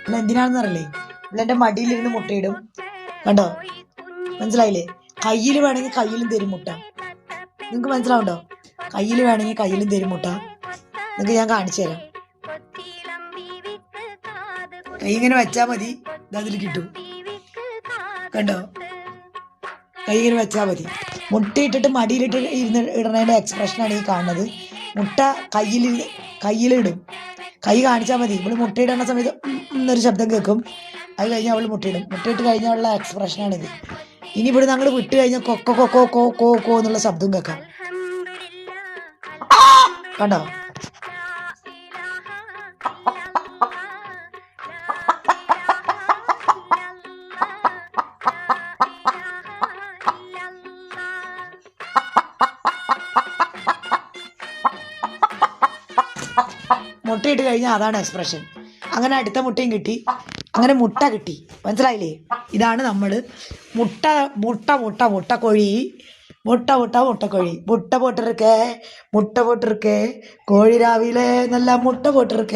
അല്ല എന്തിനാണെന്ന് അറിയില്ലേ, ഇവളെൻ്റെ മടിയിലിരുന്ന് മുട്ടയിടും. കണ്ടോ, മനസ്സിലായില്ലേ? കയ്യിൽ വേണമെങ്കിൽ കയ്യിലും തരും മുട്ട. നിങ്ങൾക്ക് മനസ്സിലാവുണ്ടോ? കയ്യിൽ വേണമെങ്കിൽ കയ്യിലും തരും മുട്ട. നിങ്ങൾക്ക് ഞാൻ കാണിച്ചു തരാം. കൈ ഇങ്ങനെ വെച്ചാൽ മതി, അതിൽ കിട്ടും. കണ്ടോ, കൈ ഇങ്ങനെ വെച്ചാൽ മതി. മുട്ടയിട്ടിട്ട് മടിയിലിട്ട് ഇടുന്നതിൻ്റെ എക്സ്പ്രഷനാണ് ഈ കാണുന്നത്. മുട്ട കയ്യിലിടും. കൈ കാണിച്ചാൽ മതി. ഇവള് മുട്ടയിടുന്ന സമയത്ത് എന്നൊരു ശബ്ദം കേൾക്കും. അത് കഴിഞ്ഞാൽ അവൾ മുട്ടയിടും. മുട്ടയിട്ട് കഴിഞ്ഞാലുള്ള എക്സ്പ്രഷനാണിത്. ഇനി ഇവിടെ ഞങ്ങൾ വിട്ട് കഴിഞ്ഞാൽ കൊക്കോ കൊക്കോ കോ കോ കോ എന്നുള്ള ശബ്ദം കേൾക്കാം. കണ്ടോ? മുട്ടയിട്ട് കഴിഞ്ഞാൽ അതാണ് എക്സ്പ്രഷൻ. അങ്ങനെ അടുത്ത മുട്ടയും കിട്ടി. അങ്ങനെ മുട്ട കിട്ടി. മനസ്സിലായില്ലേ? ഇതാണ് നമ്മൾ മുട്ട മുട്ട മുട്ട മുട്ടക്കോഴി. മുട്ട മുട്ട മുട്ടക്കോഴി. മുട്ട പോട്ടിருக்கே മുട്ട പോട്ടിருக்கே കോഴി രാവിലെ നല്ല മുട്ട പോട്ടിருக்கே.